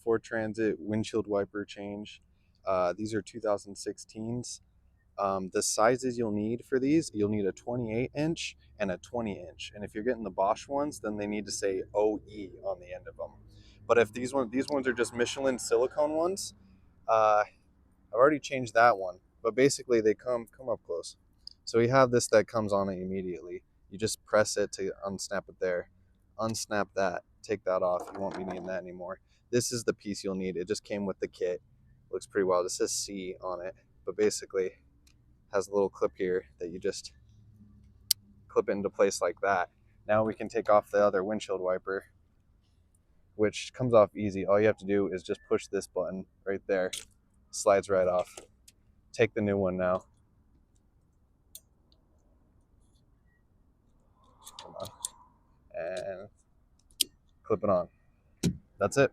Ford Transit windshield wiper change. These are 2016s. The sizes you'll need for these, you'll need a 28-inch and a 20-inch. And if you're getting the Bosch ones, then they need to say OE on the end of them. But if these ones are just Michelin silicone ones, I've already changed that one. But basically, they come up close. So we have this that comes on it immediately. You just press it to unsnap it there. Unsnap that. Take that off. You won't be needing that anymore. This is the piece you'll need. It just came with the kit. Looks pretty wild. It says C on it. But basically, has a little clip here that you just clip into place like that. Now we can take off the other windshield wiper, which comes off easy. All you have to do is just push this button right there. Slides right off. Take the new one now. Come on. And clip it on. That's it.